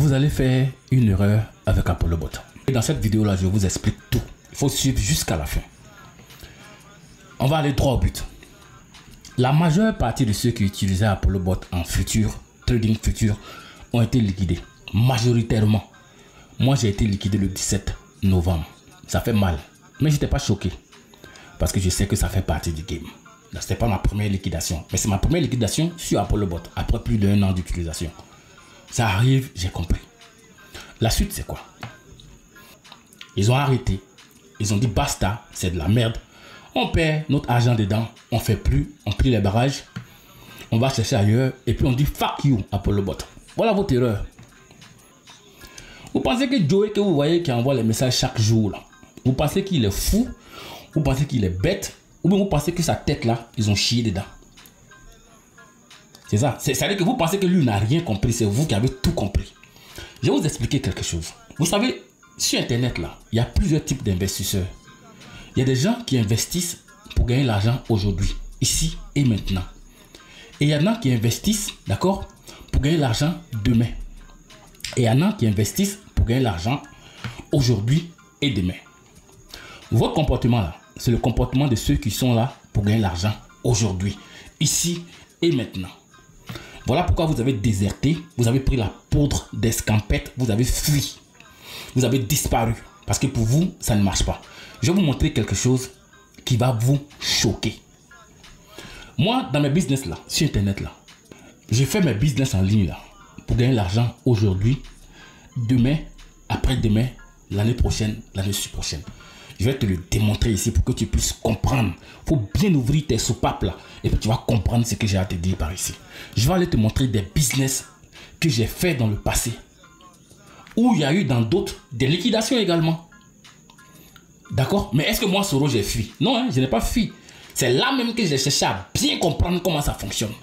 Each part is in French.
vous allez faire une erreur avec ApolloBot. Et dans cette vidéo-là, je vous explique tout. Il faut suivre jusqu'à la fin. On va aller droit au but. La majeure partie de ceux qui utilisaient ApolloBot en trading futur, ont été liquidés. Majoritairement. Moi, j'ai été liquidé le 17 novembre. Ça fait mal. Mais je n'étais pas choqué. Parce que je sais que ça fait partie du game. Ce n'était pas ma première liquidation. Mais c'est ma première liquidation sur ApolloBot. Après plus d'1 an d'utilisation. Ça arrive, j'ai compris. La suite, c'est quoi? Ils ont arrêté. Ils ont dit basta, c'est de la merde. On perd notre argent dedans. On ne fait plus. On plie les barrages. On va chercher ailleurs. Et puis on dit fuck you, ApolloBot. Voilà votre erreur. Vous pensez que Joey, que vous voyez, qui envoie les messages chaque jour, là, vous pensez qu'il est fou? Vous pensez qu'il est bête? Ou bien vous pensez que sa tête là, ils ont chié dedans? C'est ça. C'est-à-dire que vous pensez que lui n'a rien compris. C'est vous qui avez tout compris. Je vais vous expliquer quelque chose. Vous savez, sur Internet là, il y a plusieurs types d'investisseurs. Il y a des gens qui investissent pour gagner l'argent aujourd'hui, ici et maintenant. Et il y en a qui investissent, d'accord, pour gagner l'argent demain. Et il y en a qui investissent pour gagner l'argent aujourd'hui et demain. Votre comportement là, c'est le comportement de ceux qui sont là pour gagner l'argent aujourd'hui, ici et maintenant. Voilà pourquoi vous avez déserté, vous avez pris la poudre d'escampette, vous avez fui, vous avez disparu. Parce que pour vous, ça ne marche pas. Je vais vous montrer quelque chose qui va vous choquer. Moi, dans mes business là, sur Internet là, j'ai fait mes business en ligne là, pour gagner l'argent aujourd'hui, demain, après-demain, l'année prochaine, l'année prochaine. Je vais te le démontrer ici pour que tu puisses comprendre. Il faut bien ouvrir tes soupapes là. Et puis tu vas comprendre ce que j'ai à te dire par ici. Je vais aller te montrer des business que j'ai fait dans le passé. Où il y a eu dans d'autres des liquidations également. D'accord? Mais est-ce que moi, Soro, j'ai fui? Non, hein, je n'ai pas fui. C'est là même que j'ai cherché à bien comprendre comment ça fonctionne.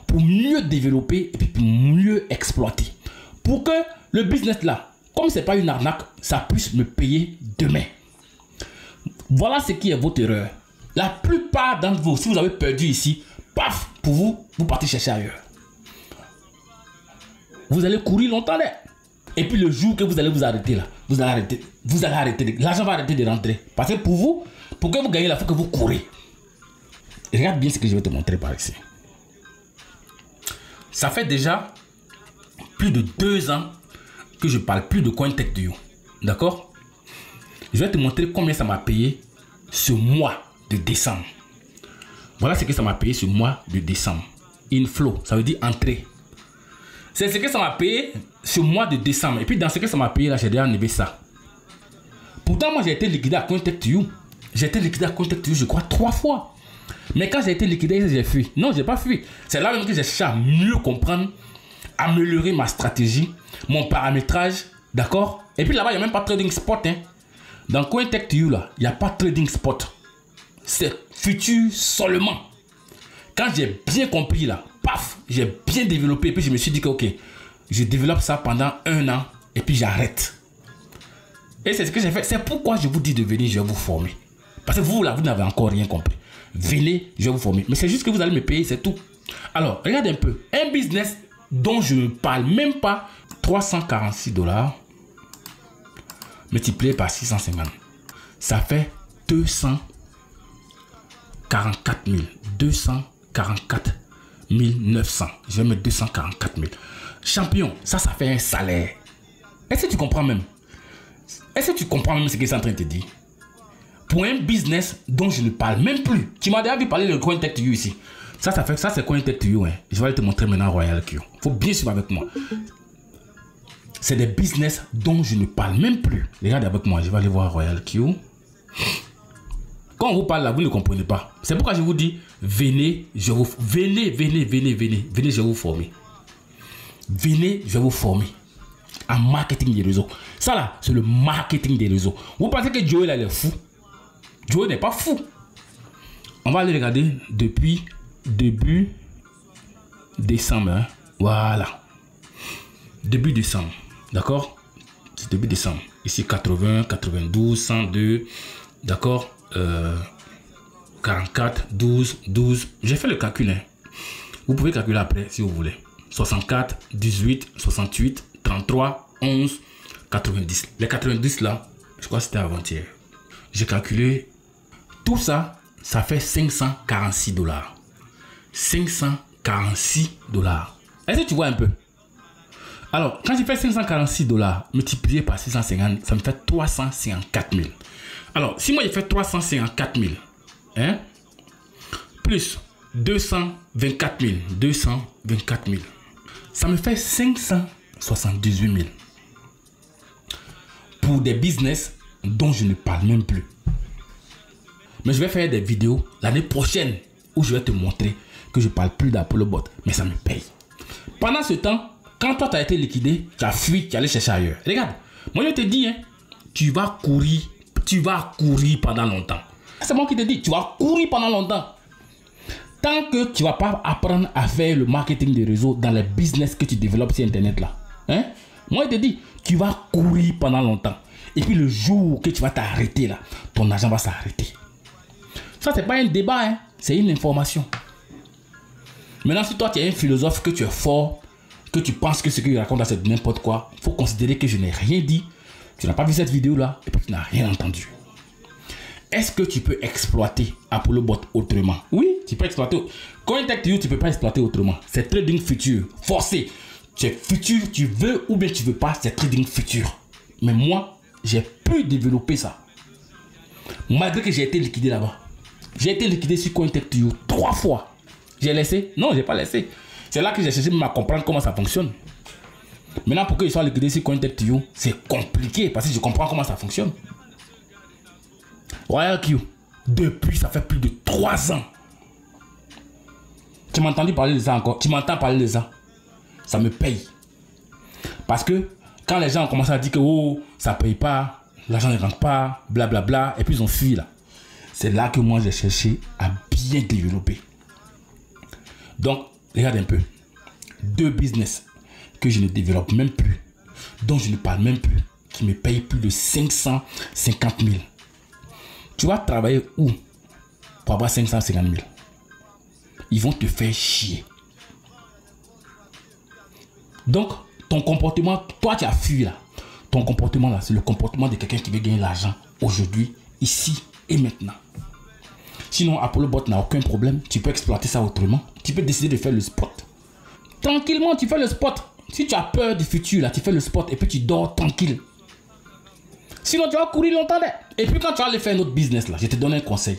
Pour mieux développer et puis pour mieux exploiter. Pour que le business là, comme ce n'est pas une arnaque, ça puisse me payer demain. Voilà ce qui est votre erreur. La plupart d'entre vous, si vous avez perdu ici, paf, pour vous, vous partez chercher ailleurs. Vous allez courir longtemps là. Et puis le jour que vous allez vous arrêter là, vous allez arrêter. L'argent va arrêter de rentrer. Parce que pour vous, pour que vous gagnez là, il faut que vous courez. Regarde bien ce que je vais te montrer par ici. Ça fait déjà plus de 2 ans que je parle plus de CoinTech2You. D'accord? Je vais te montrer combien ça m'a payé ce mois de décembre. Voilà ce que ça m'a payé ce mois de décembre. Inflow, ça veut dire entrée. C'est ce que ça m'a payé ce mois de décembre. Et puis dans ce que ça m'a payé là, j'ai déjà enlevé ça. Pourtant, moi j'ai été liquidé à CoinTech2You. J'ai été liquidé à CoinTech2You, je crois, 3 fois. Mais quand j'ai été liquidé, j'ai fui. Non, j'ai pas fui. C'est là même que j'ai cherché à mieux comprendre, améliorer ma stratégie, mon paramétrage, d'accord? Et puis là-bas, il n'y a même pas de trading spot, hein. Dans CoinTech2You, là, il n'y a pas de trading spot. C'est futur seulement. Quand j'ai bien compris, là, paf, j'ai bien développé. Et puis je me suis dit que, ok, je développe ça pendant 1 an et puis j'arrête. Et c'est ce que j'ai fait. C'est pourquoi je vous dis de venir, je vais vous former. Parce que vous, là, vous n'avez encore rien compris. Venez, je vais vous former. Mais c'est juste que vous allez me payer, c'est tout. Alors, regardez un peu. Un business dont je ne parle même pas, 346 $. Multiplié par 650. Ça fait 244 000. 244 900. Je vais mettre 244 000. Champion, ça fait un salaire. Est-ce que tu comprends même? Est-ce que tu comprends même ce que c'est en train de te dire? Pour un business dont je ne parle même plus. Tu m'as déjà vu parler de CoinTech2You ici. Ça c'est CoinTech2You. Hein. Je vais te montrer maintenant RoyalQ. Il faut bien suivre avec moi. C'est des business dont je ne parle même plus. Regardez avec moi, je vais aller voir RoyalQ. Quand on vous parle là, vous ne comprenez pas. C'est pourquoi je vous dis, venez, venez, je vais vous former. Venez, je vais vous former. En marketing des réseaux. Ça là, c'est le marketing des réseaux. Vous pensez que Joey là, il est fou? Joey n'est pas fou. On va aller regarder depuis début décembre. Hein? Voilà. Début décembre. D'accord? C'est début décembre. Ici 80, 92, 102. D'accord? 44, 12, 12. J'ai fait le calcul. Hein. Vous pouvez calculer après si vous voulez. 64, 18, 68, 33 11 90. Les 90 là, je crois que c'était avant-hier. J'ai calculé tout ça, ça fait 546 dollars. 546 dollars. Est-ce que tu vois un peu? Alors, quand j'ai fait 546 dollars multiplié par 650, ça me fait 354 000. Alors, si moi j'ai fait 354 000, hein, plus 224 000, 224 000, ça me fait 578 000 pour des business dont je ne parle même plus. Mais je vais faire des vidéos l'année prochaine où je vais te montrer que je ne parle plus d'Apollo Bot, mais ça me paye. Pendant ce temps, quand toi tu as été liquidé, tu as fui, tu es allé chercher ailleurs. Regarde, moi je te dis, hein, tu vas courir pendant longtemps. C'est moi qui te dis, tu vas courir pendant longtemps. Tant que tu ne vas pas apprendre à faire le marketing des réseaux dans les business que tu développes sur Internet là. Hein? Moi je te dis, tu vas courir pendant longtemps. Et puis le jour que tu vas t'arrêter là, ton argent va s'arrêter. Ça c'est pas un débat, hein? C'est une information. Maintenant si toi tu es un philosophe, que tu es fort, que tu penses que ce que je raconte là c'est n'importe quoi, il faut considérer que je n'ai rien dit, tu n'as pas vu cette vidéo là et puis tu n'as rien entendu. Est-ce que tu peux exploiter Apollo Bot autrement? Oui, tu peux exploiter. CoinTech2You, tu ne peux pas exploiter autrement. C'est trading futur, forcé. C'est futur, tu veux ou bien tu ne veux pas, c'est trading futur. Mais moi, j'ai pu développer ça. Malgré que j'ai été liquidé là-bas. J'ai été liquidé sur CoinTech2You 3 fois. J'ai laissé? Non, je n'ai pas laissé. C'est là que j'ai cherché à comprendre comment ça fonctionne. Maintenant, pour que je sois liquidé sur CoinTech2You, c'est compliqué parce que je comprends comment ça fonctionne. RoyalQ, depuis ça fait plus de 3 ans. Tu m'as entendu parler de ça encore? Tu m'entends parler de ça? Ça me paye. Parce que quand les gens ont commencé à dire que oh, ça paye pas, l'argent ne rentre pas, blablabla, et puis ils ont fui là. C'est là que moi j'ai cherché à bien développer. Donc, regarde un peu. 2 business que je ne développe même plus, dont je ne parle même plus, qui me payent plus de 550 000. Tu vas travailler où pour avoir 550 000? Ils vont te faire chier. Donc, ton comportement, toi tu as fui là. Ton comportement là, c'est le comportement de quelqu'un qui veut gagner l'argent aujourd'hui, ici et maintenant. Sinon, Apollo Bot n'a aucun problème. Tu peux exploiter ça autrement. Tu peux décider de faire le spot. Tranquillement, tu fais le spot. Si tu as peur du futur là, tu fais le spot et puis tu dors tranquille. Sinon, tu vas courir longtemps. Et puis, quand tu vas aller faire notre business, là, je te donne un conseil.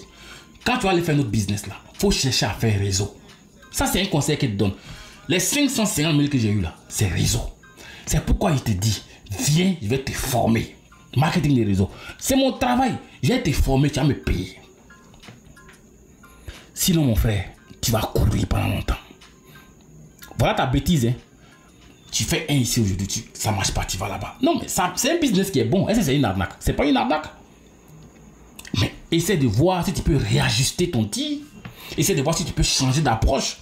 Quand tu vas aller faire notre business, là, il faut chercher à faire réseau. Ça, c'est un conseil que je te donne. Les 550 000 que j'ai eu là, c'est réseau. C'est pourquoi je te dis, viens, je vais te former. Marketing des réseaux. C'est mon travail. Je vais te former, tu vas me payer. Sinon, mon frère, tu vas courir pendant longtemps. Voilà ta bêtise, hein. Tu fais un ici aujourd'hui, ça ne marche pas, tu vas là-bas. Non, mais c'est un business qui est bon. Est-ce que c'est une arnaque? C'est pas une arnaque. Mais essaie de voir si tu peux réajuster ton tir. Essaie de voir si tu peux changer d'approche.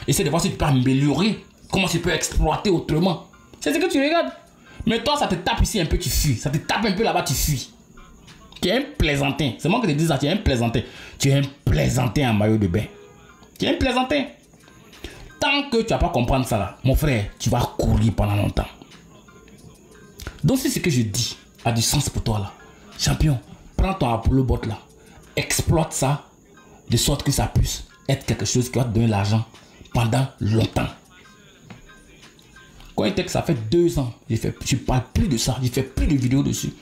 Essaie de voir si tu peux améliorer. Comment tu peux exploiter autrement. C'est ce que tu regardes. Mais toi, ça te tape ici un peu, tu fuis. Ça te tape un peu là-bas, tu fuis. Tu es un plaisantin. C'est moi qui te dis ça, tu es un plaisantin. Tu es un plaisantin en maillot de bain. Tu es un plaisantin. Tant que tu vas pas comprendre ça là, mon frère, tu vas courir pendant longtemps. Donc si ce que je dis a du sens pour toi là, champion, prends ton Apollo Bot là, exploite ça de sorte que ça puisse être quelque chose qui va te donner l'argent pendant longtemps. CoinTech, ça fait 2 ans, je parle plus de ça, je fais plus de vidéos dessus.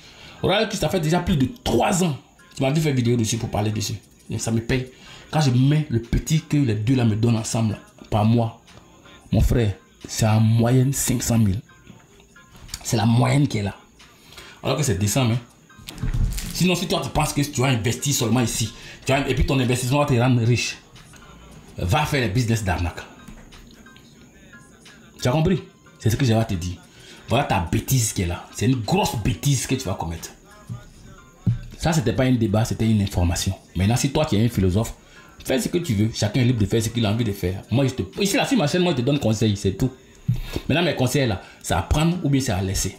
RoyalQ, ça fait déjà plus de 3 ans, tu m'as vu faire vidéo dessus pour parler dessus. Et ça me paye. Quand je mets le petit que les deux là me donnent ensemble là, par mois, mon frère, c'est en moyenne 500 000. C'est la moyenne qui est là. Alors que c'est décent, hein. Sinon, si toi tu penses que tu vas investir seulement ici, et puis ton investissement va te rendre riche, va faire les business d'arnaque. Tu as compris? C'est ce que je vais te dire. Voilà ta bêtise qui est là. C'est une grosse bêtise que tu vas commettre. Ça, c'était pas un débat, c'était une information. Maintenant, si toi tu es un philosophe, fais ce que tu veux. Chacun est libre de faire ce qu'il a envie de faire. Moi, ici, là, sur ma chaîne, moi, je te donne conseil, c'est tout. Maintenant, mes conseils, là, c'est à prendre ou bien c'est à laisser.